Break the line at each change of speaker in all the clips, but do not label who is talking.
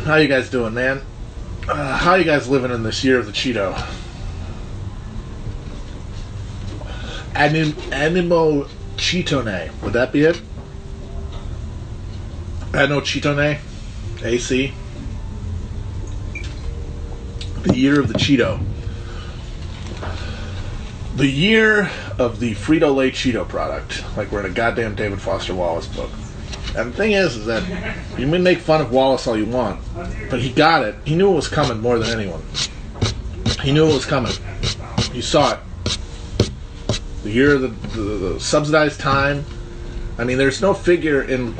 How you guys doing, man? How you guys living in this year of the Cheeto? Animo Cheetone. Would that be it? Animo Cheetone? AC? The year of the Cheeto. The year of the Frito-Lay Cheeto product. Like we're in a goddamn David Foster Wallace book. And the thing is that you may make fun of Wallace all you want, but he got it. He knew it was coming more than anyone. He knew it was coming. He saw it. The year of the subsidized time. I mean, there's no figure in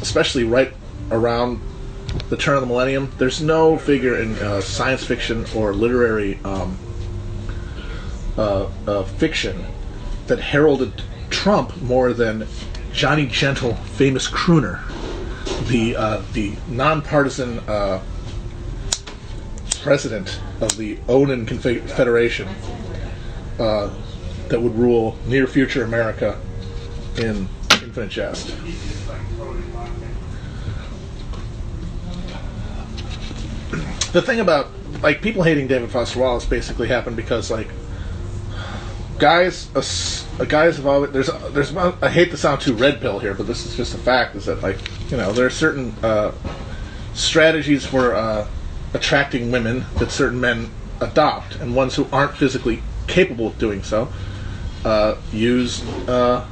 especially right around the turn of the millennium. There's no figure in science fiction or literary fiction that heralded Trump more than Johnny Gentle, famous crooner, the nonpartisan president of the Onan Confederation that would rule near future America in Infinite Jest. The thing about people hating David Foster Wallace basically happened because guys have always I hate to sound too red pill here, but this is just a fact, is that there are certain strategies for attracting women that certain men adopt, and ones who aren't physically capable of doing so use their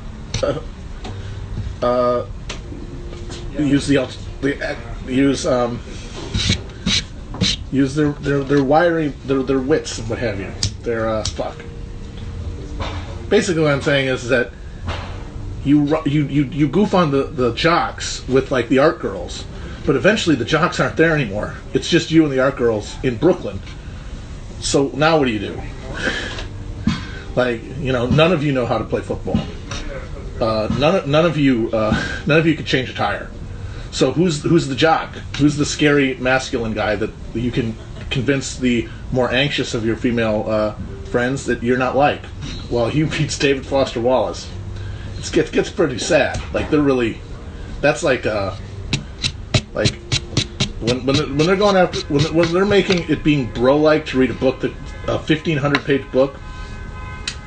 wiring, their wits and what have you. Their Basically, what I'm saying is that you goof on the jocks with the art girls, but eventually the jocks aren't there anymore. It's just you and the art girls in Brooklyn. So now what do you do? None of you know how to play football. None of you could change a tire. So who's the jock? Who's the scary masculine guy that you can convince the more anxious of your female friends that you're not like? Well, he beats David Foster Wallace. It gets pretty sad. They're really, that's when they're going after, when they're making it being bro-like to read a 1,500-page book,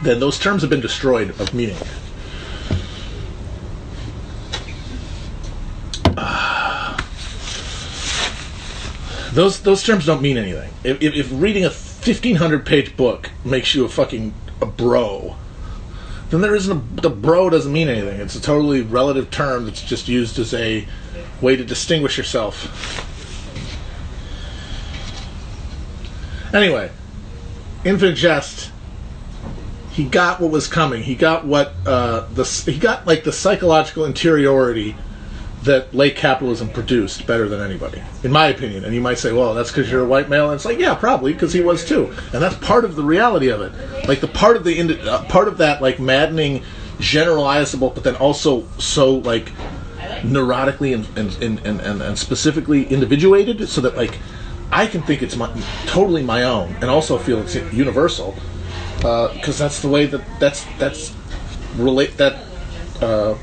then those terms have been destroyed of meaning. Those terms don't mean anything. If reading a 1,500-page book makes you a bro, then the bro doesn't mean anything. It's a totally relative term that's just used as a way to distinguish yourself. Anyway, Infinite Jest. He got what was coming. He got what the psychological interiority that late capitalism produced better than anybody, in my opinion. And you might say, well, that's because you're a white male. And it's yeah, probably, because he was too. And that's part of the reality of it. The part of that maddening, generalizable, but then also so neurotically and specifically individuated, so that I can think it's totally my own, and also feel it's universal, because that's the way that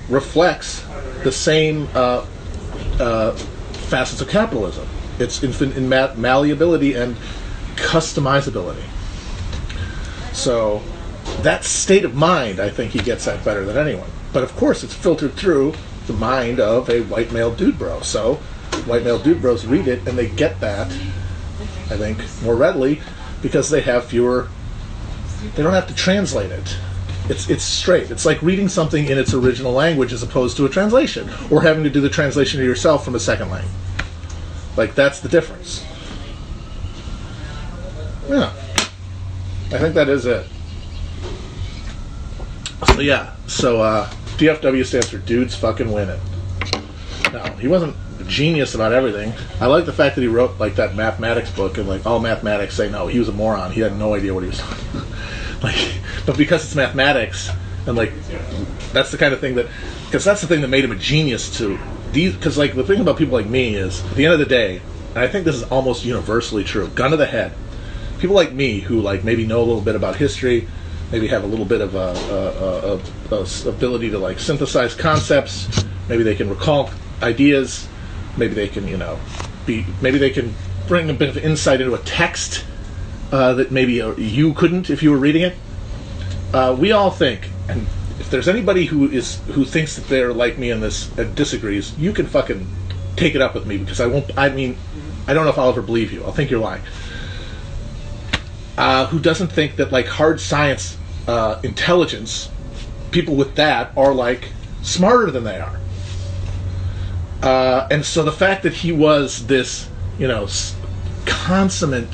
reflects the same facets of capitalism. It's in malleability and customizability. So that state of mind, I think he gets at better than anyone. But of course, it's filtered through the mind of a white male dude bro. So white male dude bros read it and they get that, I think, more readily, because they have fewer. They don't have to translate it. It's straight. It's like reading something in its original language as opposed to a translation, or having to do the translation to yourself from a second language. That's the difference. Yeah. I think that is it. So yeah. So DFW stands for dudes fucking winning. No, he wasn't a genius about everything. I like the fact that he wrote that mathematics book and all mathematics say no. He was a moron. He had no idea what he was talking about. But because it's mathematics, and that's the kind of thing because that's the thing that made him a genius to these. Because the thing about people like me is, at the end of the day, and I think this is almost universally true, gun to the head, people like me who maybe know a little bit about history, maybe have a little bit of a ability to synthesize concepts, maybe they can recall ideas, maybe they can maybe they can bring a bit of insight into a text that maybe you couldn't if you were reading it. We all think, and if there's anybody who thinks that they're like me in this and disagrees, you can fucking take it up with me, because I don't know if I'll ever believe you. I'll think you're lying. Who doesn't think that, like, hard science intelligence, people with that are, like, smarter than they are. And so the fact that he was this, consummate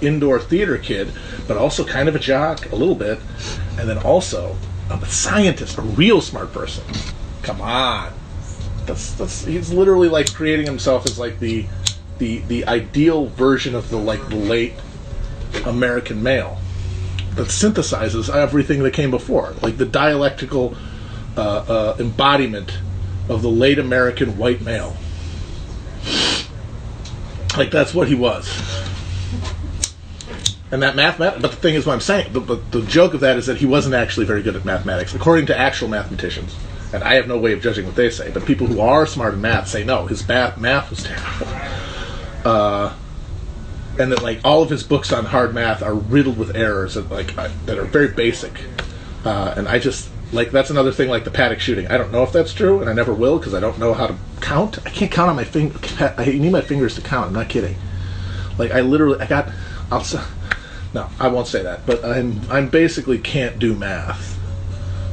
indoor theater kid, but also kind of a jock, a little bit, and then also a scientist, a real smart person. Come on. He's literally, like, creating himself as, like, the ideal version of the late American male that synthesizes everything that came before, like the dialectical embodiment of the late American white male. Like, that's what he was. And that but the thing is, what I'm saying, the joke of that is that he wasn't actually very good at mathematics, according to actual mathematicians. And I have no way of judging what they say, but people who are smart in math say no, his math was terrible. And that, like, all of his books on hard math are riddled with errors that, like, that are very basic. And I just, like, that's another thing, like the Paddock shooting. I don't know if that's true, and I never will, because I don't know how to count. I can't count on my finger. I need my fingers to count. I'm not kidding. Like, I won't say that, but I'm basically can't do math,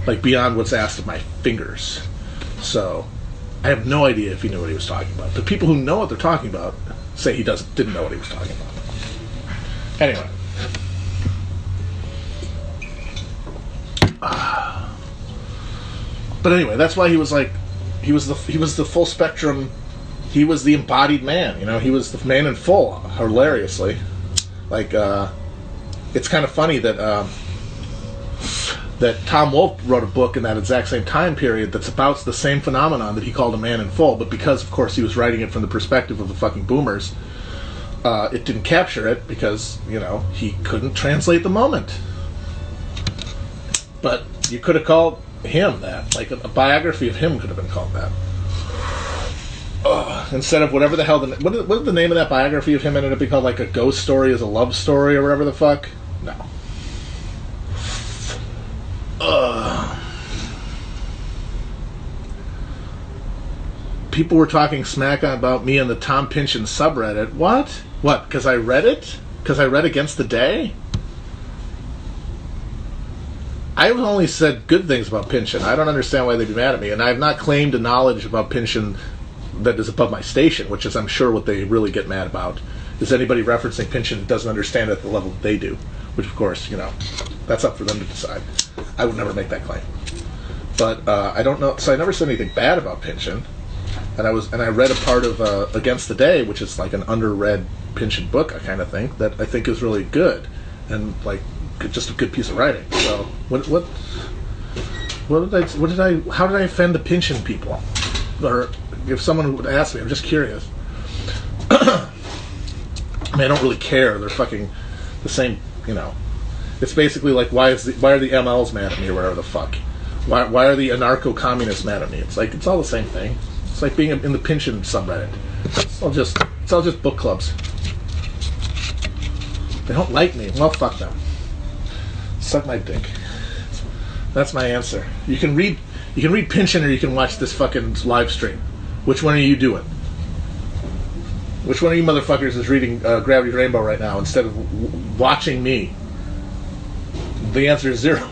like, beyond what's asked of my fingers. So I have no idea if he knew what he was talking about. The people who know what they're talking about say he didn't know what he was talking about. Anyway. But anyway, that's why he was like, he was the full spectrum. He was the embodied man. He was the man in full. Hilariously, like, it's kind of funny that that Tom Wolfe wrote a book in that exact same time period that's about the same phenomenon that he called a man in full, but because, of course, he was writing it from the perspective of the fucking boomers, it didn't capture it because, he couldn't translate the moment. But you could have called him that. Like, a biography of him could have been called that. Instead of whatever the hell... What did the name of that biography of him ended up being called? Like, a ghost story is a love story or whatever the fuck? No. People were talking smack about me on the Tom Pynchon subreddit. What? What? Because I read it? Because I read Against the Day? I've only said good things about Pynchon. I don't understand why they'd be mad at me. And I have not claimed a knowledge about Pynchon that is above my station, which is, I'm sure, what they really get mad about. Is anybody referencing Pynchon that doesn't understand it at the level that they do? Which, of course, that's up for them to decide. I would never make that claim. But I don't know. So I never said anything bad about Pynchon. And I read a part of Against the Day, which is like an underread Pynchon book, I kind of think, that I think is really good. And, like, just a good piece of writing. So how did I offend the Pynchon people? Or if someone would ask me, I'm just curious. I mean, I don't really care. They're fucking the same, It's basically like, why are the MLs mad at me or whatever the fuck? Why are the anarcho-communists mad at me? It's like, it's all the same thing. It's like being in the Pynchon subreddit. It's all just book clubs. They don't like me. Well, fuck them. Suck my dick. That's my answer. You can read Pynchon or you can watch this fucking live stream. Which one are you doing? Which one of you motherfuckers is reading Gravity Rainbow right now instead of watching me? The answer is 0.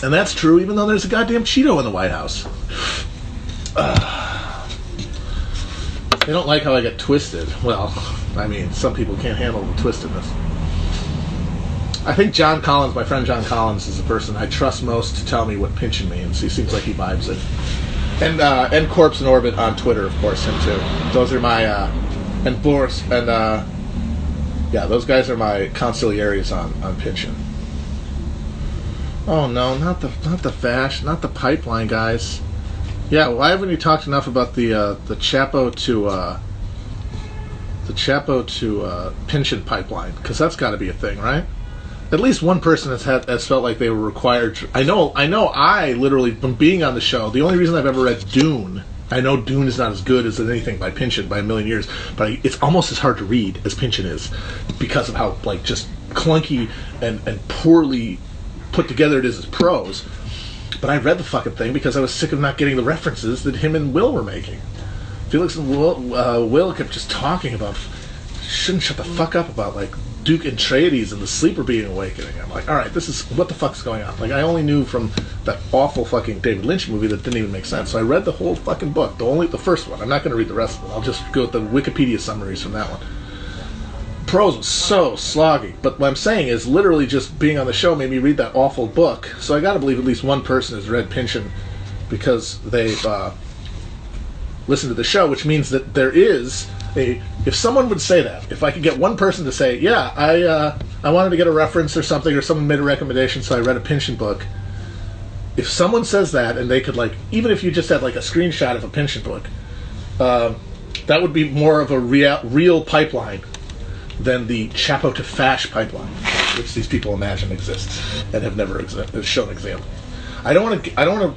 And that's true even though there's a goddamn Cheeto in the White House. They don't like how I get twisted. Well, I mean, some people can't handle the twistedness. I think John Collins, my friend John Collins, is the person I trust most to tell me what Pynchon means. He seems like he vibes it. And Corpse in Orbit on Twitter, of course, him too. Those are my and Boris and those guys are my consigliaries on Pynchon. Oh no, not the Vash, not the pipeline guys. Yeah, why haven't you talked enough about the Chapo to Pynchon pipeline? Because that's got to be a thing, right? At least one person has felt like they were required to. I know. I literally, from being on the show, the only reason I've ever read Dune I know Dune is not as good as anything by Pynchon by a million years, but it's almost as hard to read as Pynchon is because of how like just clunky and poorly put together it is as prose. But I read the fucking thing because I was sick of not getting the references that him and Will were making. Felix and Will kept just talking about, shouldn't shut the fuck up about like Duke Atreides and the Sleeper being awakening. I'm like, all right, this is what the fuck's going on. Like I only knew from that awful fucking David Lynch movie that didn't even make sense. So I read the whole fucking book, the first one. I'm not going to read the rest of it. I'll just go with the Wikipedia summaries from that one. Prose was so sloggy, but what I'm saying is literally just being on the show made me read that awful book. So I got to believe at least one person has read Pynchon because they've listened to the show, which means that there is a. If someone would say that, if I could get one person to say, yeah, I wanted to get a reference or something, or someone made a recommendation, so I read a Pynchon book. If someone says that, and they could like, even if you just had like a screenshot of a Pynchon book, that would be more of a real pipeline than the Chapo to Fash pipeline, which these people imagine exists and have never shown example. I don't want to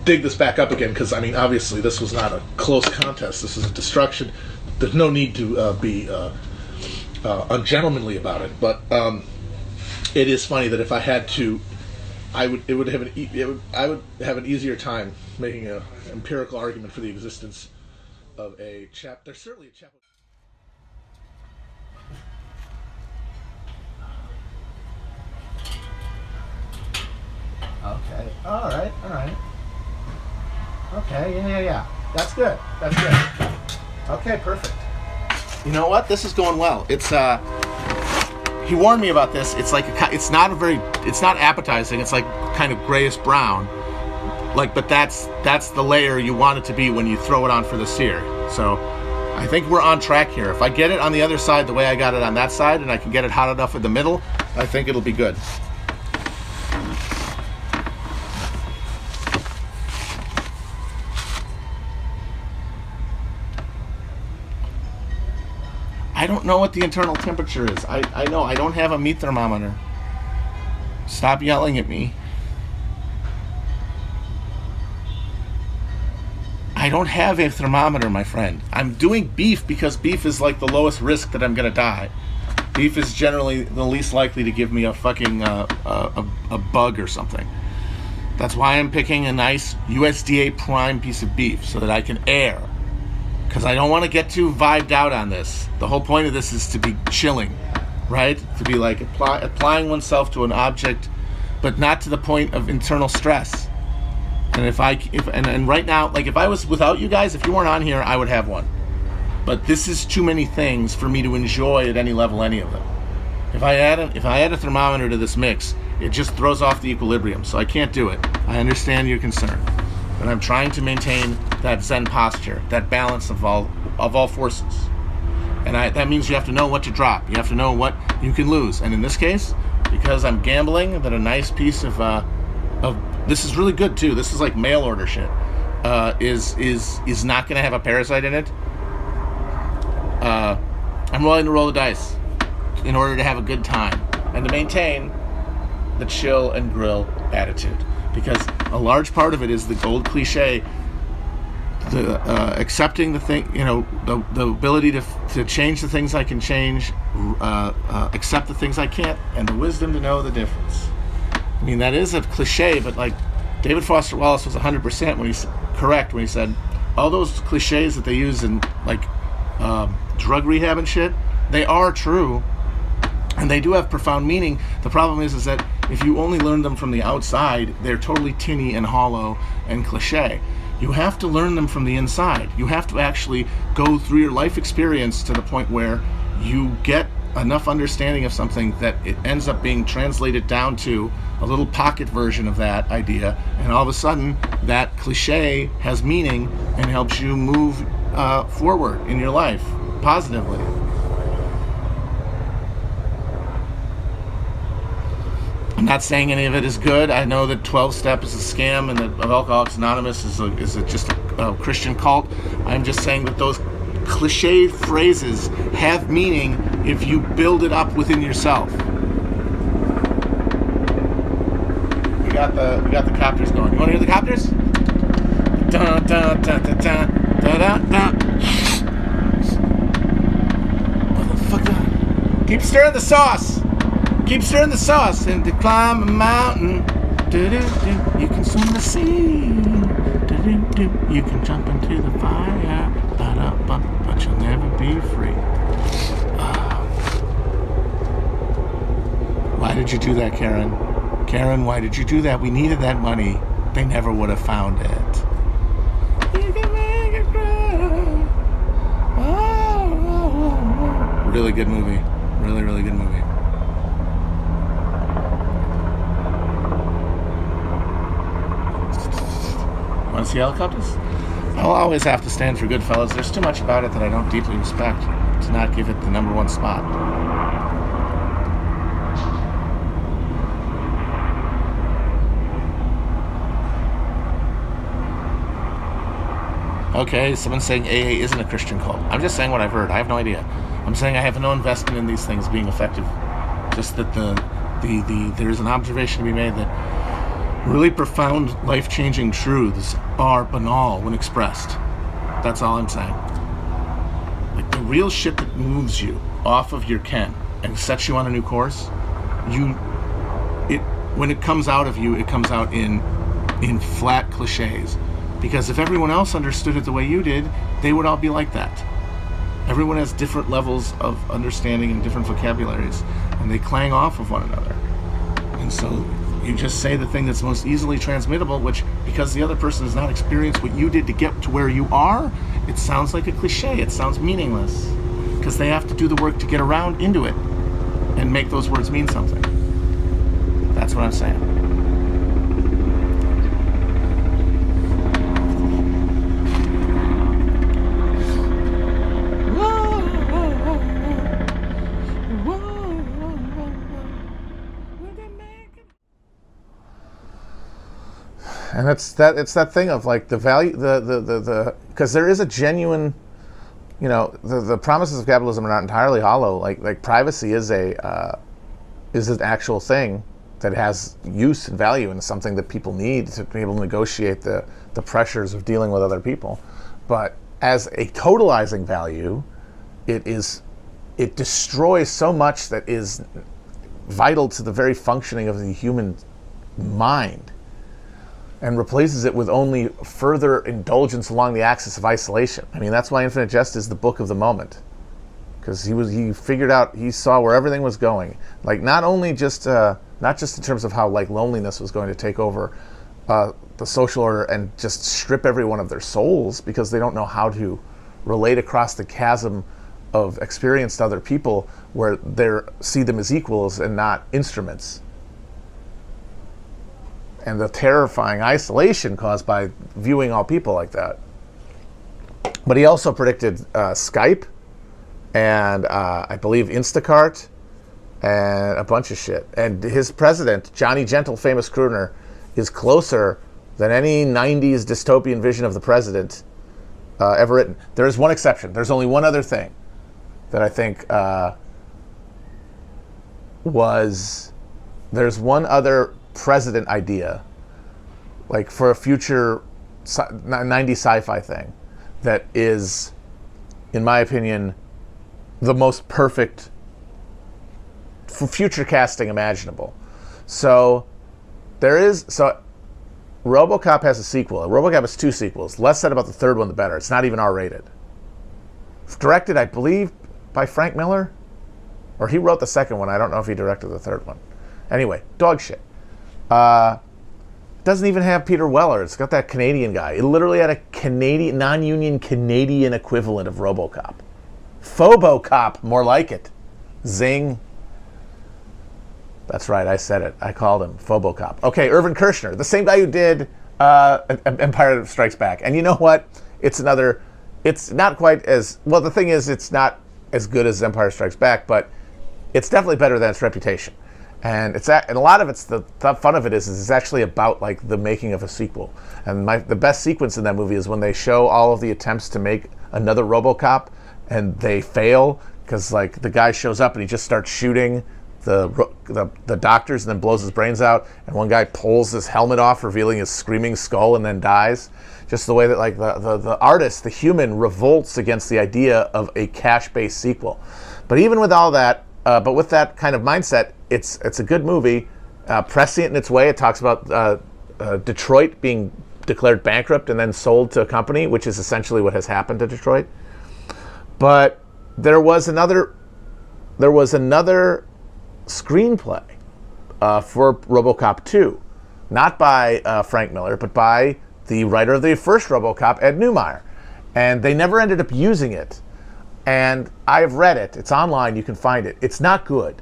dig this back up again because I mean, obviously, this was not a close contest. This is a destruction. There's no need to be ungentlemanly about it. But it is funny that if I had to, I would have an easier time making an empirical argument for the existence of a chap. There's certainly a chap. Okay. All right. Okay. Yeah. That's good. Okay, perfect. You know what? This is going well. It's he warned me about this. It's like it's not appetizing. It's like kind of grayish brown. Like, but that's the layer you want it to be when you throw it on for the sear. So I think we're on track here. If I get it on the other side the way I got it on that side, and I can get it hot enough in the middle, I think it'll be good. I don't know what the internal temperature is. I know I don't have a meat thermometer. Stop yelling at me. I don't have a thermometer, my friend. I'm doing beef because beef is like the lowest risk that I'm gonna die. Beef is generally the least likely to give me a fucking a bug or something. That's why I'm picking a nice USDA prime piece of beef so that I can air. Because I don't want to get too vibed out on this. The whole point of this is to be chilling, right? To be like applying oneself to an object, but not to the point of internal stress. And if right now, like if I was without you guys, if you weren't on here, I would have one. But this is too many things for me to enjoy at any level, any of them. If I add a thermometer to this mix, it just throws off the equilibrium. So I can't do it. I understand your concern. But I'm trying to maintain that Zen posture, that balance of all forces. And that means you have to know what to drop. You have to know what you can lose. And in this case, because I'm gambling that a nice piece of this is really good too. This is like mail order shit. Is not going to have a parasite in it. I'm willing to roll the dice in order to have a good time and to maintain the chill and grill attitude. Because a large part of it is the old cliche, the accepting the thing, the ability to change the things I can change, accept the things I can't, and the wisdom to know the difference. I mean, that is a cliche, but like David Foster Wallace was 100% when he's correct when he said all those cliches that they use in like drug rehab and shit, they are true, and they do have profound meaning. The problem is that if you only learn them from the outside, they're totally tinny and hollow and cliche. You have to learn them from the inside. You have to actually go through your life experience to the point where you get enough understanding of something that it ends up being translated down to a little pocket version of that idea, and all of a sudden that cliche has meaning and helps you move forward in your life positively. I'm not saying any of it is good. I know that 12-step is a scam and that Alcoholics Anonymous is just a Christian cult. I'm just saying that those cliched phrases have meaning if you build it up within yourself. We got the copters going. You want to hear the copters? Dun da da da da da da. Motherfucker. Keep stirring the sauce. Keep stirring the sauce. And to climb a mountain. Do-do-do. You can swim the sea. Do-do-do. You can jump into the fire. But you'll never be free. Why did you do that, Karen? Karen, why did you do that? We needed that money. They never would have found it. You can make it grow. Oh. Really good movie. Really, really good movie. Want to see helicopters? I'll always have to stand for Goodfellas. There's too much about it that I don't deeply respect to not give it the #1 spot. Okay, someone's saying AA isn't a Christian cult. I'm just saying what I've heard. I have no idea. I'm saying I have no investment in these things being effective. Just that there's an observation to be made that really profound, life-changing truths are banal when expressed. That's all I'm saying. Like the real shit that moves you off of your ken and sets you on a new course, when it comes out of you, it comes out in flat cliches. Because if everyone else understood it the way you did, they would all be like that. Everyone has different levels of understanding and different vocabularies, and they clang off of one another. And so you just say the thing that's most easily transmittable, which, because the other person has not experienced what you did to get to where you are, it sounds like a cliche. It sounds meaningless. Because they have to do the work to get around into it and make those words mean something. That's what I'm saying. And it's that thing of like the value, the because there is a genuine, the promises of capitalism are not entirely hollow. Like privacy is an actual thing that has use and value and something that people need to be able to negotiate the pressures of dealing with other people. But as a totalizing value, it destroys so much that is vital to the very functioning of the human mind, and replaces it with only further indulgence along the axis of isolation. I mean, that's why Infinite Jest is the book of the moment, because he figured out, he saw where everything was going. Like not just in terms of how like loneliness was going to take over the social order and just strip everyone of their souls because they don't know how to relate across the chasm of experience to other people where they see them as equals and not instruments. And the terrifying isolation caused by viewing all people like that. But he also predicted Skype and I believe Instacart and a bunch of shit. And his president, Johnny Gentle, famous crooner, is closer than any 90s dystopian vision of the president ever written. There is one exception. There's only one other thing that I think there's one other president idea, like for a future 90s sci-fi thing, that is, in my opinion, the most perfect for future casting imaginable. So Robocop has a sequel. Robocop has 2 sequels. Less said about the third one, the better. It's not even R-rated. Directed, I believe, by Frank Miller, or he wrote the second one. I don't know if he directed the third one. Anyway, dog shit. Doesn't even have Peter Weller. It's got that Canadian guy. It literally had a Canadian, non-union Canadian equivalent of Robocop. Phobocop, more like it. Zing. That's right, I said it. I called him Phobocop. Okay, Irvin Kershner, the same guy who did Empire Strikes Back. And you know what? It's not quite as, well, the thing is, it's not as good as Empire Strikes Back, but it's definitely better than its reputation. And a lot of it's the fun of it is it's actually about like the making of a sequel. And the best sequence in that movie is when they show all of the attempts to make another Robocop and they fail because like the guy shows up and he just starts shooting
the doctors and then blows his brains out, and one guy pulls his helmet off, revealing his screaming skull, and then dies. Just the way that like the artist, the human, revolts against the idea of a cash-based sequel. But even with all that, but with that kind of mindset, it's a good movie. Prescient in its way. It talks about Detroit being declared bankrupt and then sold to a company, which is essentially what has happened to Detroit. But there was another screenplay for Robocop 2, not by Frank Miller, but by the writer of the first Robocop, Ed Neumeyer. And they never ended up using it. And I have read it. It's online. You can find it. It's not good.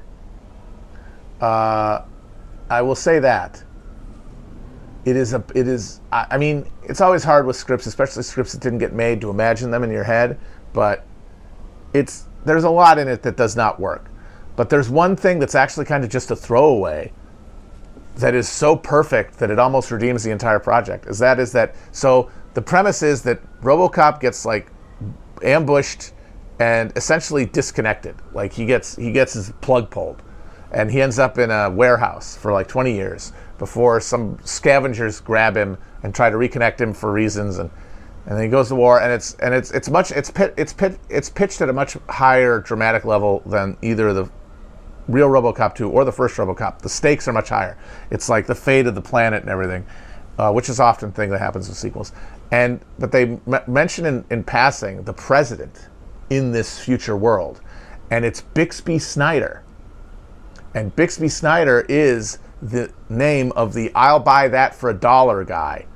I will say that. I mean, it's always hard with scripts, especially scripts that didn't get made, to imagine them in your head, but there's a lot in it that does not work. But there's one thing that's actually kind of just a throwaway that is so perfect that it almost redeems the entire project. So the premise is that RoboCop gets like ambushed and essentially disconnected. Like he gets his plug pulled, and he ends up in a warehouse for like 20 years before some scavengers grab him and try to reconnect him for reasons, and then he goes to war, and it's pitched at a much higher dramatic level than either the real RoboCop 2 or the first RoboCop. The stakes are much higher. It's like the fate of the planet and everything, which is often a thing that happens with sequels. But they mention in passing the president in this future world, and it's Bixby Snyder. And Bixby Snyder is the name of the "I'll buy that for $1" guy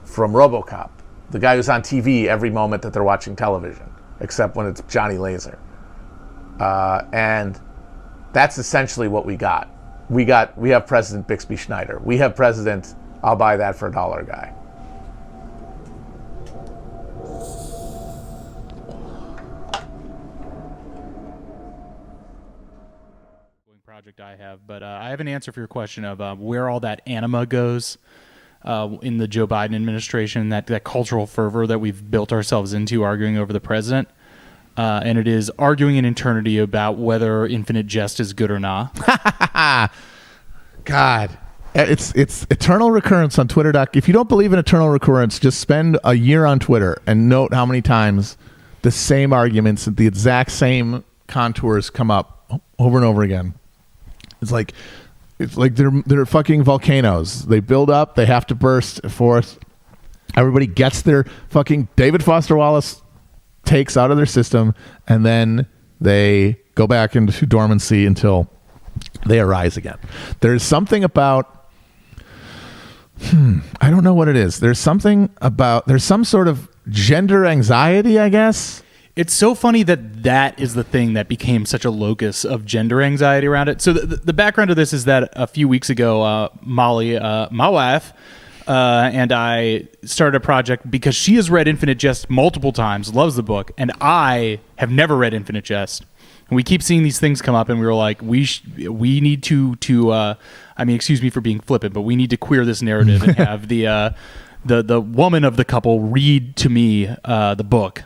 from RoboCop, the guy who's on TV every moment that they're watching television, except when it's Johnny Laser. And that's essentially what we got. We have President Bixby Schneider. We have President "I'll buy that for $1" guy.
Project I have, but I have an answer for your question of where all that anima goes in the Joe Biden administration, that cultural fervor that we've built ourselves into arguing over the president. And it is arguing in eternity about whether Infinite Jest is good or not.
God. It's eternal recurrence on Twitter. If you don't believe in eternal recurrence, just spend a year on Twitter and note how many times the same arguments, the exact same contours come up over and over again. It's like they're fucking volcanoes. They build up, they have to burst forth. Everybody gets their fucking David Foster Wallace takes out of their system, and then they go back into dormancy until they arise again. There's something about I don't know what it is. There's some sort of gender anxiety, I guess.
It's so funny that is the thing that became such a locus of gender anxiety around it. So the background of this is that a few weeks ago, Molly, my wife, and I started a project because she has read Infinite Jest multiple times, loves the book, and I have never read Infinite Jest. And we keep seeing these things come up, and we were like, we need to I mean, excuse me for being flippant, but we need to queer this narrative and have the woman of the couple read to me the book.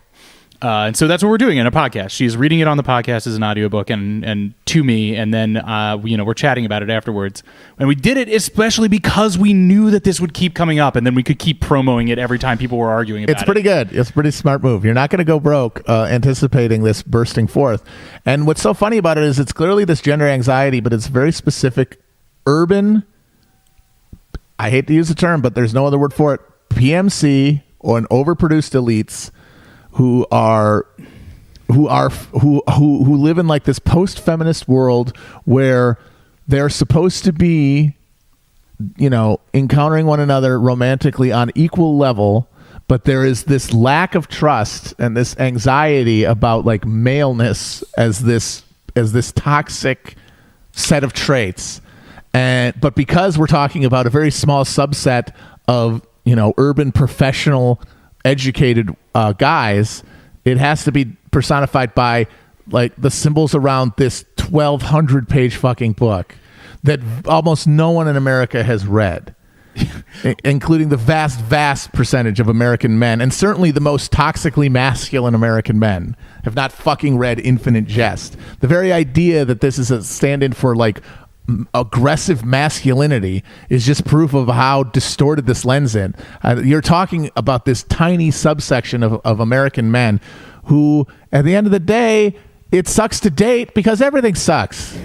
And so that's what we're doing in a podcast. She's reading it on the podcast as an audiobook and to me, and then we're chatting about it afterwards. And we did it especially because we knew that this would keep coming up, and then we could keep promoting it every time people were arguing about it.
It's pretty good. It's a pretty smart move. You're not going to go broke anticipating this bursting forth. And what's so funny about it is it's clearly this gender anxiety, but it's very specific urban, I hate to use the term, but there's no other word for it, PMC or an overproduced elites who live in like this post-feminist world where they're supposed to be, encountering one another romantically on equal level, but there is this lack of trust and this anxiety about like maleness as this toxic set of traits. But because we're talking about a very small subset of, urban professional educated guys, it has to be personified by like the symbols around this 1,200 page fucking book that almost no one in America has read.
including the vast percentage of American men, and certainly the most toxically masculine American men, have not fucking read Infinite Jest. The very idea that this is a stand-in for like aggressive masculinity is just proof of how distorted this lens in. You're talking about this tiny subsection of American men who, at the end of the day, it sucks to date because everything sucks.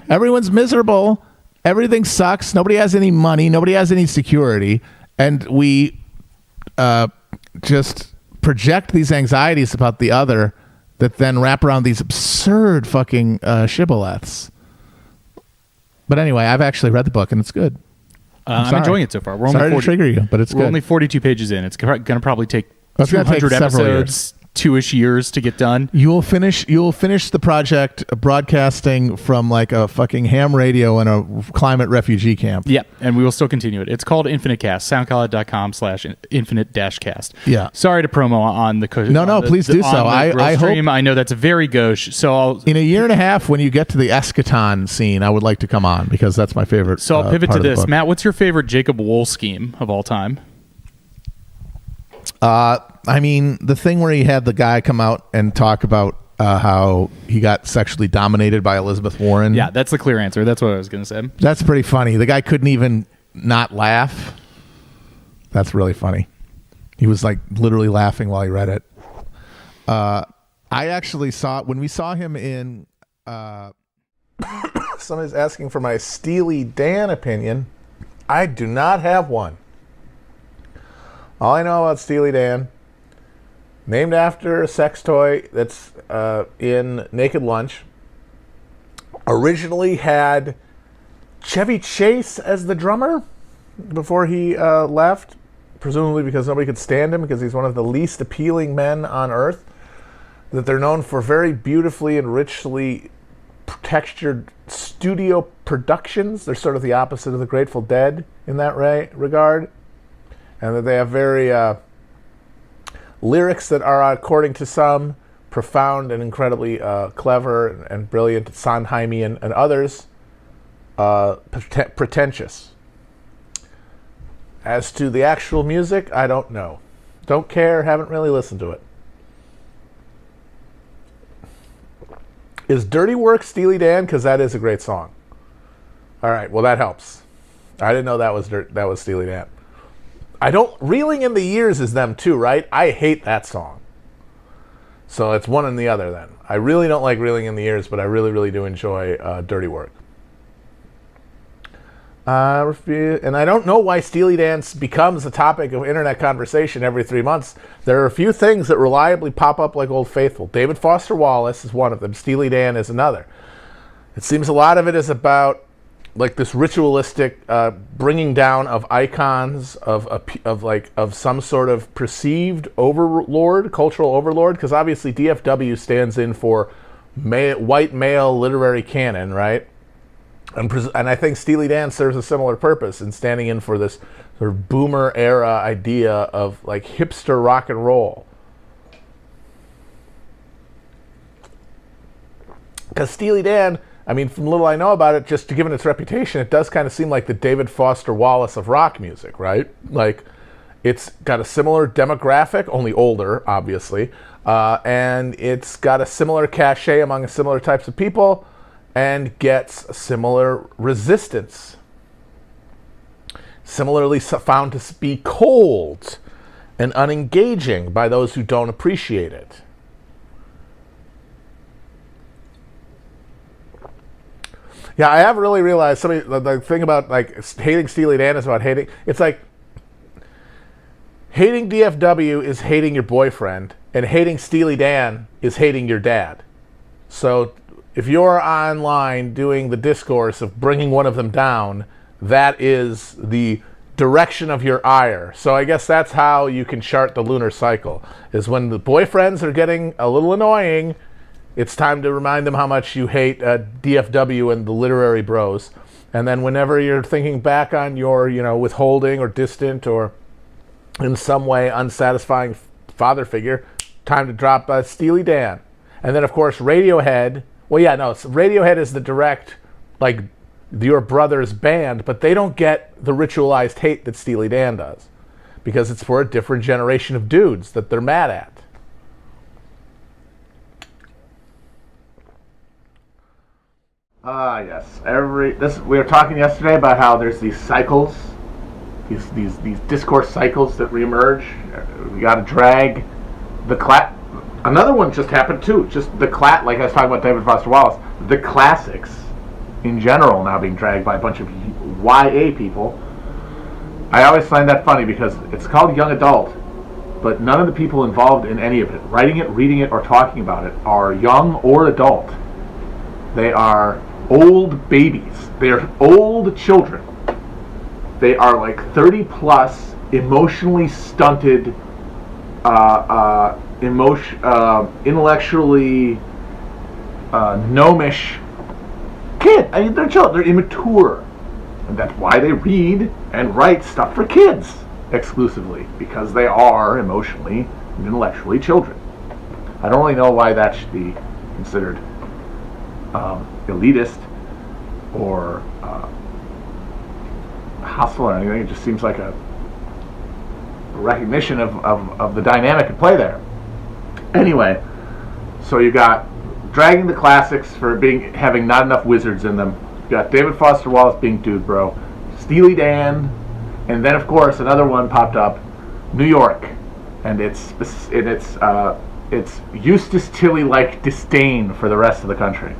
Everyone's miserable. Everything sucks. Nobody has any money. Nobody has any security. And we just project these anxieties about the other that then wrap around these absurd fucking shibboleths. But anyway, I've actually read the book, and it's good.
I'm enjoying it so far.
Sorry to trigger you, but it's good.
We're only 42 pages in. It's going to probably take
It's gonna
200
take several
episodes, 2-ish years to get done.
You'll finish the project broadcasting from like a fucking ham radio in a climate refugee camp.
Yeah, and we will still continue it. It's called Infinite Cast, soundcloud.com/infinite-cast.
Yeah.
Sorry to promo on the
No, please do so. I hope
I know that's very gauche. So
in a year and a half, when you get to the eschaton scene, I would like to come on because that's my favorite.
So I'll pivot to this.
Book.
Matt, what's your favorite Jacob Wool scheme of all time?
I mean, the thing where he had the guy come out and talk about how he got sexually dominated by Elizabeth Warren.
Yeah, that's the clear answer. That's what I was going to say.
That's pretty funny. The guy couldn't even not laugh. That's really funny. He was like literally laughing while he read it. I actually saw, when we saw him in, somebody's asking for my Steely Dan opinion. I do not have one. All I know about Steely Dan, named after a sex toy that's in Naked Lunch, originally had Chevy Chase as the drummer before he left, presumably because nobody could stand him because he's one of the least appealing men on earth, that they're known for very beautifully and richly textured studio productions. They're sort of the opposite of the Grateful Dead in that regard. And that they have very lyrics that are, according to some, profound and incredibly clever and brilliant, Sondheimian, and others, pretentious. As to the actual music, I don't know. Don't care, haven't really listened to it. Is Dirty Work Steely Dan? Because that is a great song. All right, well, that helps. I didn't know that was Steely Dan. Reeling in the Years is them too, right? I hate that song. So it's one and the other then. I really don't like Reeling in the Years, but I really, really do enjoy Dirty Work. And I don't know why Steely Dan becomes a topic of internet conversation every 3 months. There are a few things that reliably pop up like Old Faithful. David Foster Wallace is one of them. Steely Dan is another. It seems a lot of it is about like this ritualistic bringing down of icons of some sort of perceived overlord, cultural overlord, because obviously DFW stands in for white male literary canon, right? And I think Steely Dan serves a similar purpose in standing in for this sort of boomer era idea of like hipster rock and roll. Because Steely Dan, I mean, from little I know about it, just given its reputation, it does kind of seem like the David Foster Wallace of rock music, right? Like, it's got a similar demographic, only older, obviously, and it's got a similar cachet among similar types of people, and gets a similar resistance. Similarly found to be cold and unengaging by those who don't appreciate it. Yeah, I have really realized the thing about like hating Steely Dan is about hating. It's like hating DFW is hating your boyfriend, and hating Steely Dan is hating your dad. So if you're online doing the discourse of bringing one of them down, that is the direction of your ire. So I guess that's how you can chart the lunar cycle, is when the boyfriends are getting a little annoying, it's time to remind them how much you hate DFW and the literary bros. And then whenever you're thinking back on your, withholding or distant or in some way unsatisfying father figure, time to drop Steely Dan. And then, of course, Radiohead. Well, yeah, no, Radiohead is the direct, like, your brother's band, but they don't get the ritualized hate that Steely Dan does, because it's for a different generation of dudes that they're mad at. Yes. We were talking yesterday about how there's these cycles, these discourse cycles that reemerge. We got to drag the Another one just happened too. Just like I was talking about David Foster Wallace, the classics in general now being dragged by a bunch of YA people. I always find that funny because it's called young adult, but none of the people involved in any of it, writing it, reading it, or talking about it, are young or adult. They are old babies. They are old children. They are like 30 plus, emotionally stunted, intellectually gnomish kid. I mean, they're children. They're immature. And that's why they read and write stuff for kids exclusively, because they are emotionally and intellectually children. I don't really know why that should be considered elitist or hostile or anything. It just seems like a recognition of the dynamic at play there. Anyway, so you got dragging the classics for having not enough wizards in them. You got David Foster Wallace being dude bro, Steely Dan, and then of course another one popped up, New York, and it's Eustace Tilley-like disdain for the rest of the country.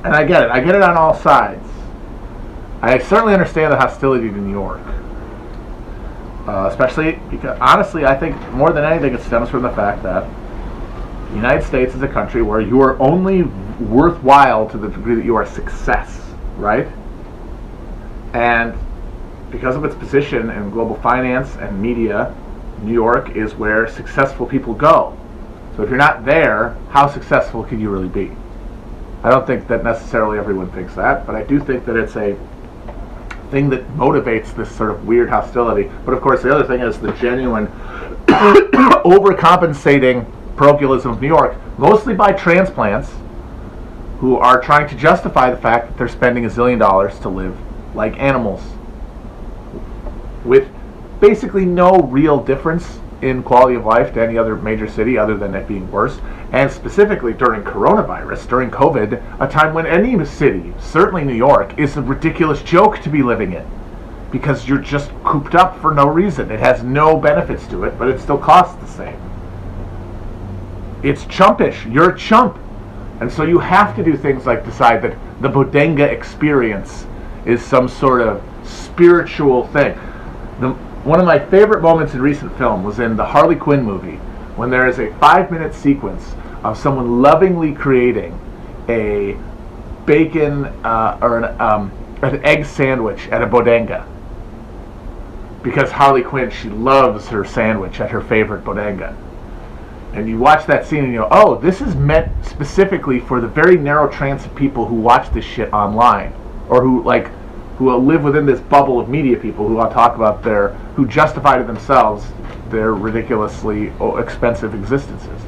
And I get it. I get it on all sides. I certainly understand the hostility to New York. Especially because, honestly, I think more than anything it stems from the fact that the United States is a country where you are only worthwhile to the degree that you are a success, right? And because of its position in global finance and media, New York is where successful people go. So if you're not there, how successful can you really be? I don't think that necessarily everyone thinks that, but I do think that it's a thing that motivates this sort of weird hostility. But of course the other thing is the genuine overcompensating parochialism of New York, mostly by transplants who are trying to justify the fact that they're spending $1 zillion to live like animals, with basically no real difference in quality of life to any other major city other than it being worse. And specifically during coronavirus, during COVID, a time when any city, certainly New York, is a ridiculous joke to be living in, because you're just cooped up for no reason. It has no benefits to it, but it still costs the same. It's chumpish. You're a chump. And so you have to do things like decide that the bodega experience is some sort of spiritual thing. One of my favorite moments in recent film was in the Harley Quinn movie, when there is a 5-minute sequence of someone lovingly creating a bacon or an egg sandwich at a bodega. Because Harley Quinn, she loves her sandwich at her favorite bodega. And you watch that scene and you go, oh, this is meant specifically for the very narrow trance of people who watch this shit online, or who live within this bubble of media people who talk about who justify to themselves their ridiculously expensive existences.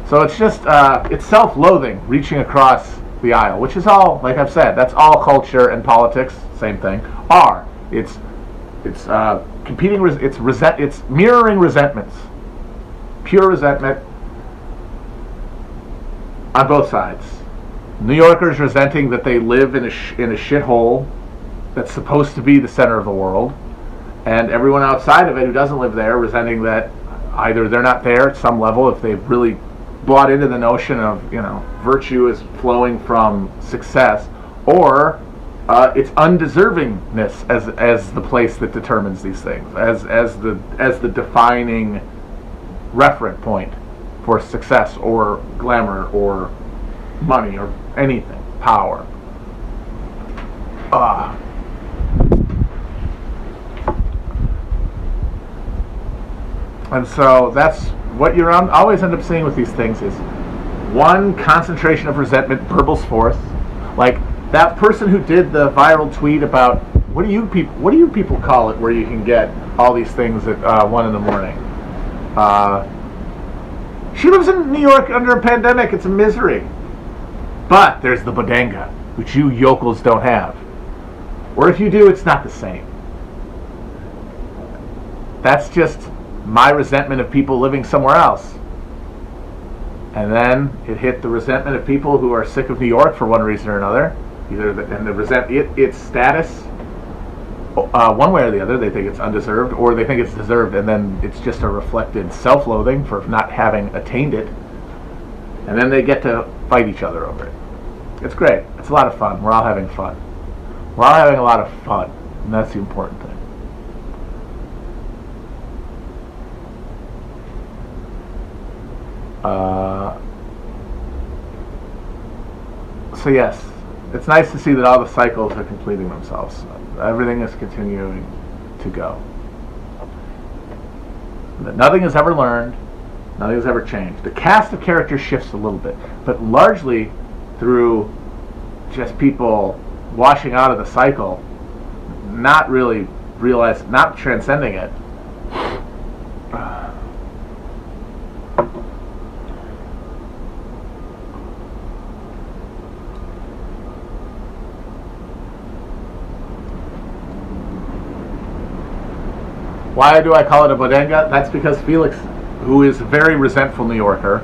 So it's just, it's self-loathing reaching across the aisle, which is all, like I've said, that's all culture and politics, same thing, are. It's competing, it's mirroring resentments. Pure resentment on both sides. New Yorkers resenting that they live in a shithole that's supposed to be the center of the world, and everyone outside of it who doesn't live there resenting that either they're not there at some level, if they've really bought into the notion of, virtue is flowing from success, or it's undeservingness as the place that determines these things, as the defining referent point for success or glamour or money or anything, power. And so that's what you're always end up seeing with these things, is one concentration of resentment burbles forth. Like that person who did the viral tweet about what do you people call it, where you can get all these things at 1 a.m. She lives in New York under a pandemic. It's a misery. But there's the bodega, which you yokels don't have. Or if you do, it's not the same. That's just my resentment of people living somewhere else. And then it hit the resentment of people who are sick of New York for one reason or another. And they resent its status one way or the other. They think it's undeserved, or they think it's deserved, and then it's just a reflected self-loathing for not having attained it. And then they get to fight each other over it. It's great. It's a lot of fun. We're all having fun. We're all having a lot of fun, and that's the important thing. So yes, it's nice to see that all the cycles are completing themselves. Everything is continuing to go. Nothing is ever learned. Nothing has ever changed. The cast of characters shifts a little bit, but largely through just people washing out of the cycle, not really not transcending it. Why do I call it a bodega? That's because Felix, who is a very resentful New Yorker,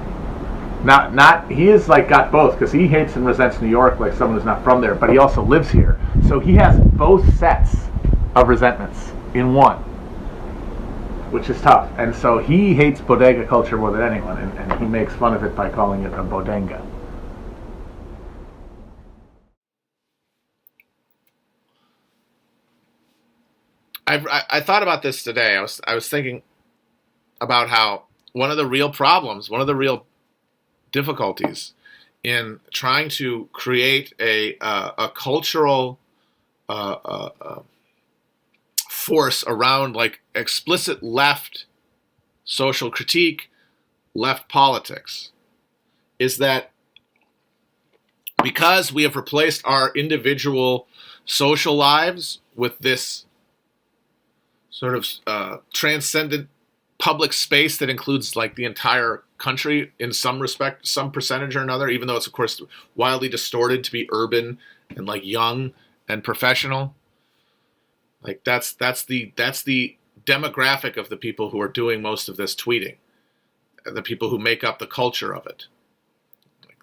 he is like got both, because he hates and resents New York like someone who's not from there, but he also lives here. So he has both sets of resentments in one, which is tough. And so he hates bodega culture more than anyone, and he makes fun of it by calling it a bodega.
I thought about this today. I was thinking about how one of the real problems, one of the real difficulties in trying to create a cultural force around like explicit left social critique, left politics, is that because we have replaced our individual social lives with this sort of transcendent public space that includes like the entire country in some respect, some percentage or another, even though it's of course wildly distorted to be urban and like young and professional. Like that's the demographic of the people who are doing most of this tweeting, the people who make up the culture of it.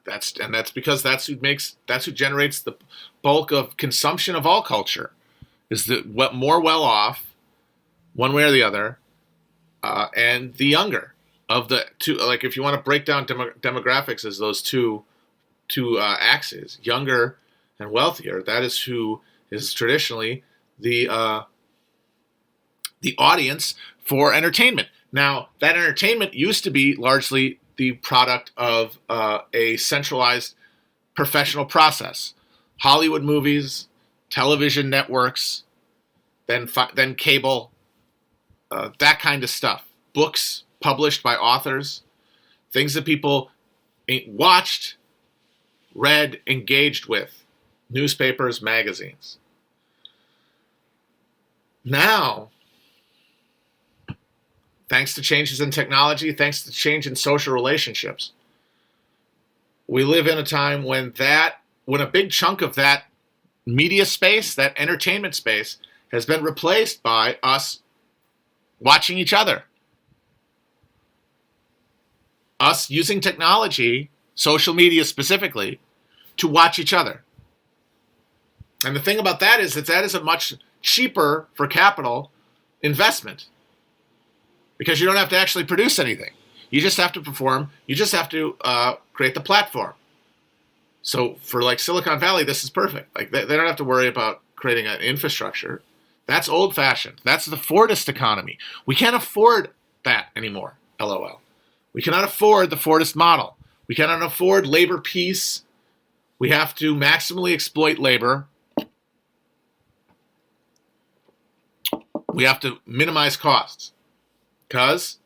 That's because that's who generates the bulk of consumption of all culture, is the more well off, one way or the other, and the younger of the two. Like if you want to break down demographics as those two axes, younger and wealthier, that is who is traditionally the audience for entertainment. Now, that entertainment used to be largely the product of a centralized professional process. Hollywood movies, television networks, then cable, that kind of stuff. Books published by authors, things that people watched, read, engaged with, newspapers, magazines. Now, thanks to changes in technology, thanks to change in social relationships, we live in a time when a big chunk of that media space, that entertainment space, has been replaced by us watching each other. Us using technology, social media specifically, to watch each other. And the thing about that is a much cheaper for capital investment, because you don't have to actually produce anything. You just have to perform. You just have to create the platform. So for like Silicon Valley, this is perfect. Like they don't have to worry about creating an infrastructure. That's old-fashioned. That's the Fordist economy. We can't afford that anymore, LOL. We cannot afford the Fordist model. We cannot afford labor peace. We have to maximally exploit labor. We have to minimize costs. Because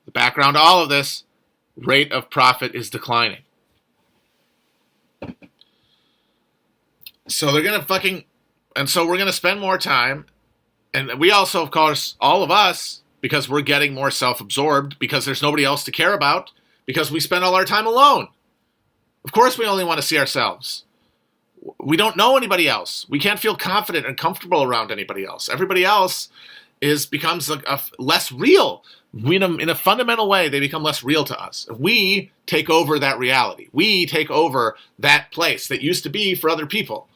the background to all of this, rate of profit is declining. So they're going to and so we're going to spend more time. And we also, of course, all of us because we're getting more self-absorbed, because there's nobody else to care about, because we spend all our time alone. Of course we only want to see ourselves. We don't know anybody else. We can't feel confident and comfortable around anybody else. Everybody else becomes less real. In a fundamental way, they become less real to us. We take over that reality. We take over that place that used to be for other people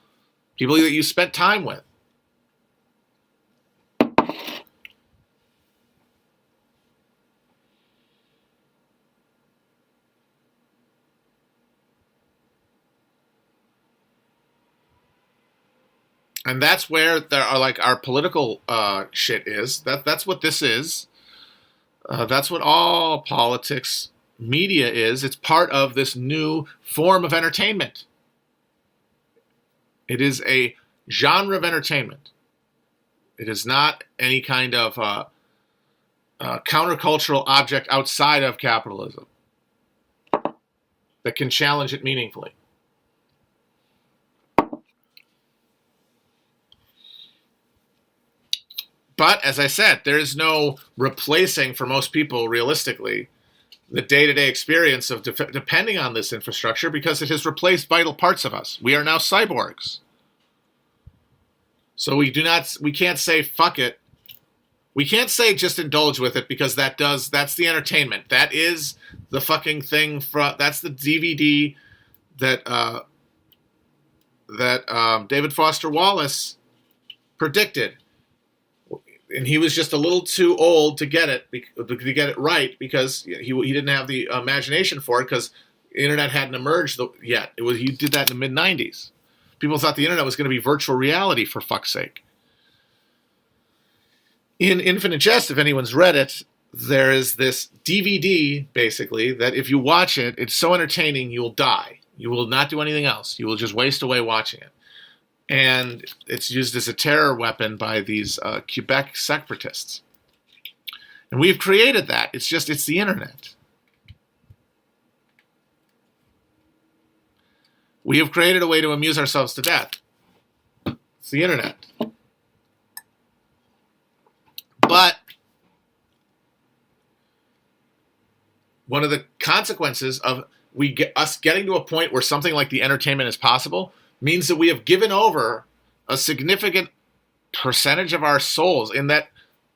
that you spent time with. And that's where there are like our political shit is. That's what this is. That's what all politics media is. It's part of this new form of entertainment. It is a genre of entertainment. It is not any kind of countercultural object outside of capitalism that can challenge it meaningfully. But, as I said, there is no replacing, for most people, realistically, the day-to-day experience of depending on this infrastructure, because it has replaced vital parts of us. We are now cyborgs. So we can't say, fuck it. We can't say just indulge with it, because that's the entertainment. That is the fucking thing, that's the DVD that David Foster Wallace predicted. And he was just a little too old to get it right, because he didn't have the imagination for it, because the internet hadn't emerged yet. He did that in the mid-90s. People thought the internet was going to be virtual reality, for fuck's sake. In Infinite Jest, if anyone's read it, there is this DVD, basically, that if you watch it, it's so entertaining you will die. You will not do anything else. You will just waste away watching it. And it's used as a terror weapon by these Quebec separatists. And we've created that. It's the internet. We have created a way to amuse ourselves to death. It's the internet. But one of the consequences of us getting to a point where something like the entertainment is possible means that we have given over a significant percentage of our souls, in that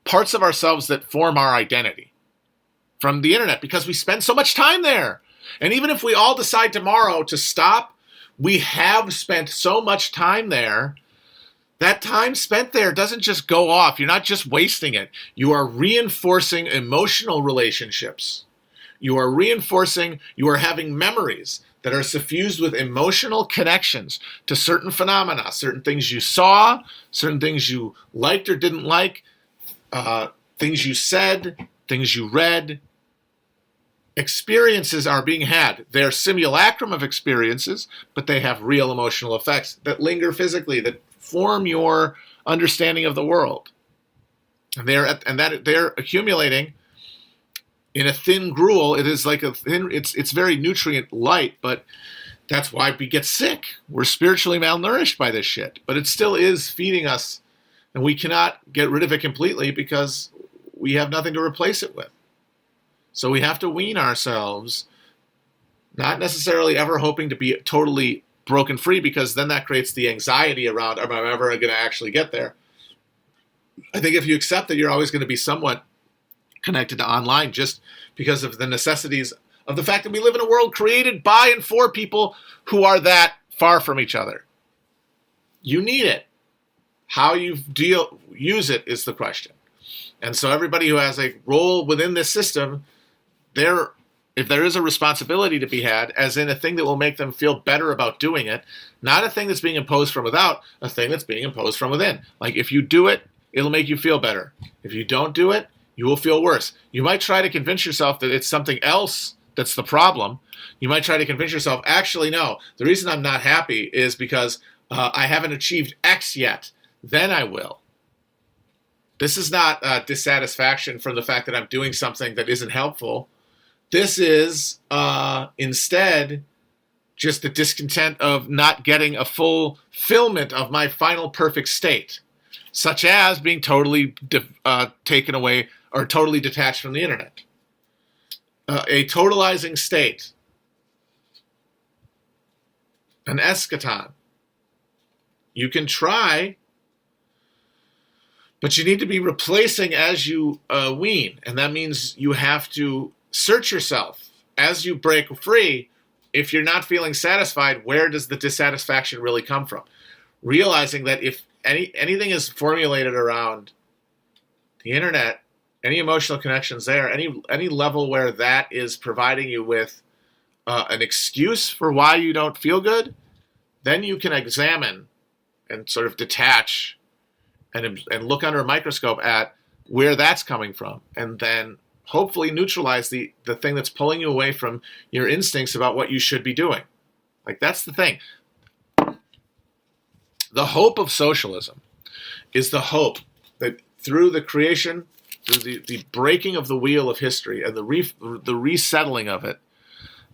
parts of ourselves that form our identity, from the internet, because we spend so much time there. And even if we all decide tomorrow to stop, we have spent so much time there. That time spent there doesn't just go off. You're not just wasting it. You are reinforcing emotional relationships. You are having memories that are suffused with emotional connections to certain phenomena, certain things you saw, certain things you liked or didn't like, things you said, things you read. Experiences are being had. They're simulacrum of experiences, but they have real emotional effects that linger physically, that form your understanding of the world. And they're accumulating in a thin gruel. It is like it's very nutrient light, but that's why we get sick. We're spiritually malnourished by this shit, but it still is feeding us, and we cannot get rid of it completely because we have nothing to replace it with. So we have to wean ourselves, not necessarily ever hoping to be totally broken free, because then that creates the anxiety around, am I ever going to actually get there? I think if you accept that you're always going to be somewhat connected to online, just because of the necessities of the fact that we live in a world created by and for people who are that far from each other. You need it. How you use it is the question. And so everybody who has a role within this system, if there is a responsibility to be had, as in a thing that will make them feel better about doing it, not a thing that's being imposed from without, a thing that's being imposed from within. Like, if you do it, it'll make you feel better. If you don't do it, you will feel worse. You might try to convince yourself that it's something else that's the problem. You might try to convince yourself, actually, no, the reason I'm not happy is because I haven't achieved X yet. Then I will. This is not dissatisfaction from the fact that I'm doing something that isn't helpful. This is instead just the discontent of not getting a fulfillment of my final perfect state, such as being totally taken away or totally detached from the internet. A totalizing state, an eschaton. You can try, but you need to be replacing as you wean. And that means you have to search yourself. As you break free, if you're not feeling satisfied, where does the dissatisfaction really come from? Realizing that if anything is formulated around the internet, any emotional connections there, any level where that is providing you with an excuse for why you don't feel good, then you can examine and sort of detach and look under a microscope at where that's coming from, and then hopefully neutralize the thing that's pulling you away from your instincts about what you should be doing. Like, that's the thing. The hope of socialism is the hope that through the creation, through the breaking of the wheel of history and the resettling of it,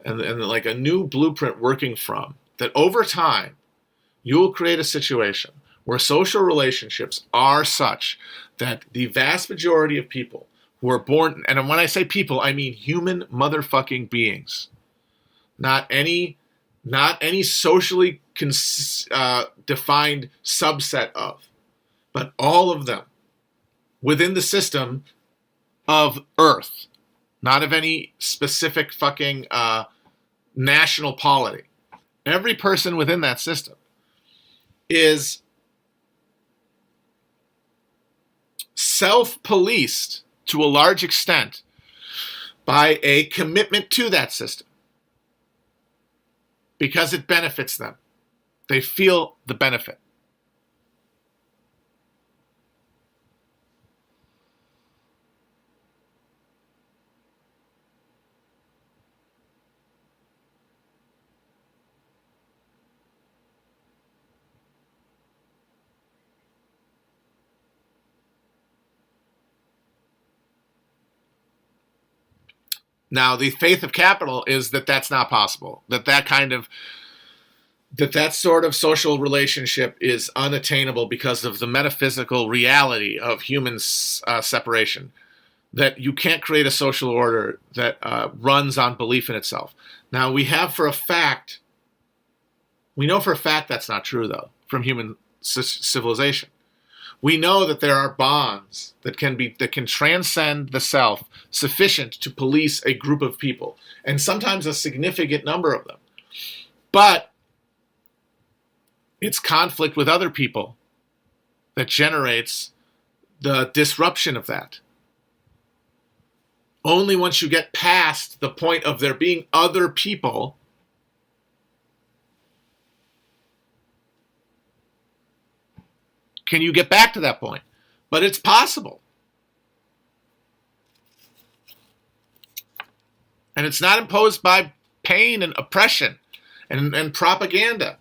and like a new blueprint working from, that over time you will create a situation where social relationships are such that the vast majority of people who are born, and when I say people, I mean human motherfucking beings, not any socially defined subset of, but all of them within the system of Earth, not of any specific fucking national polity. Every person within that system is self-policed to a large extent by a commitment to that system because it benefits them. They feel the benefit. Now, the faith of capital is that that's not possible. That sort of social relationship is unattainable because of the metaphysical reality of human separation. That you can't create a social order that runs on belief in itself. Now, we know for a fact that's not true, though, from human civilization. We know that there are bonds that can transcend the self, sufficient to police a group of people, and sometimes a significant number of them. But it's conflict with other people that generates the disruption of that. Only once you get past the point of there being other people can you get back to that point. But it's possible. And it's not imposed by pain and oppression and propaganda.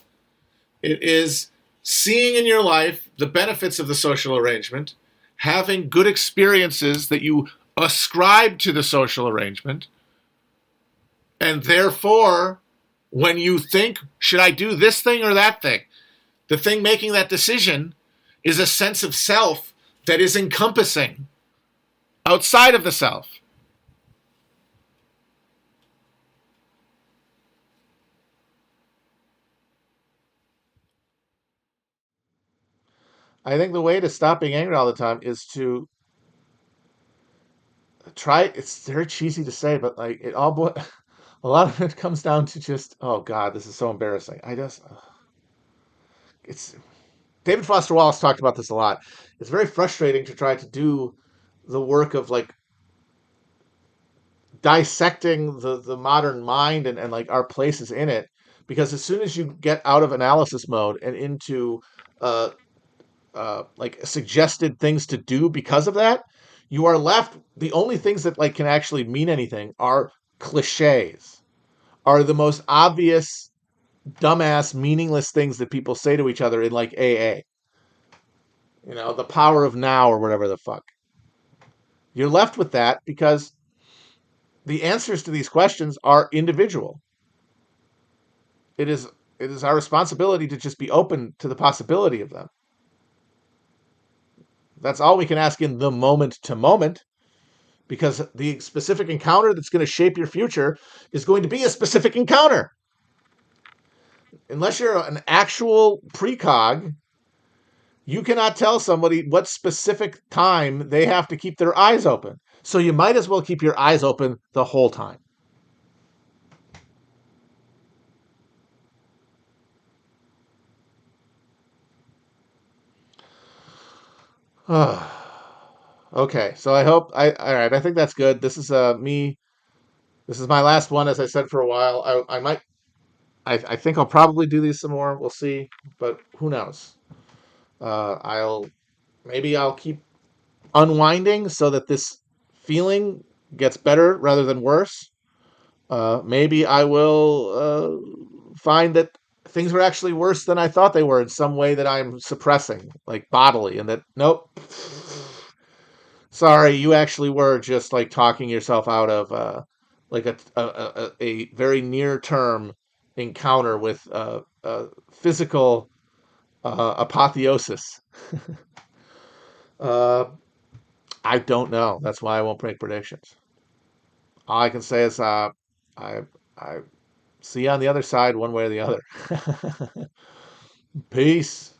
It is seeing in your life the benefits of the social arrangement, having good experiences that you ascribe to the social arrangement, and therefore, when you think, should I do this thing or that thing, the thing making that decision is a sense of self that is encompassing outside of the self.
I think the way to stop being angry all the time is to try. It's very cheesy to say, but like a lot of it comes down to just, oh God, this is so embarrassing. It's David Foster Wallace talked about this a lot. It's very frustrating to try to do the work of like dissecting the modern mind and like our places in it, because as soon as you get out of analysis mode and into uh, like suggested things to do because of that, you are left. The only things that like can actually mean anything are cliches, are the most obvious, dumbass, meaningless things that people say to each other in like AA. You know, the power of now or whatever the fuck. You're left with that because the answers to these questions are individual. It is our responsibility to just be open to the possibility of them. That's all we can ask in the moment to moment. because the specific encounter that's going to shape your future is going to be a specific encounter. Unless you're an actual precog, you cannot tell somebody what specific time they have to keep their eyes open. So you might as well keep your eyes open the whole time. Okay, so all right, I think that's good. This is me. This is my last one, as I said, for a while. I think I'll probably do these some more. We'll see, but who knows? Maybe I'll keep unwinding so that this feeling gets better rather than worse. Maybe I will find that things were actually worse than I thought they were in some way that I'm suppressing, like bodily, and that, nope, sorry, you actually were just like talking yourself out of like a very near term encounter with physical apotheosis. uh, I don't know. That's why I won't make predictions. All I can say is I I see you on the other side, one way or the other. Peace.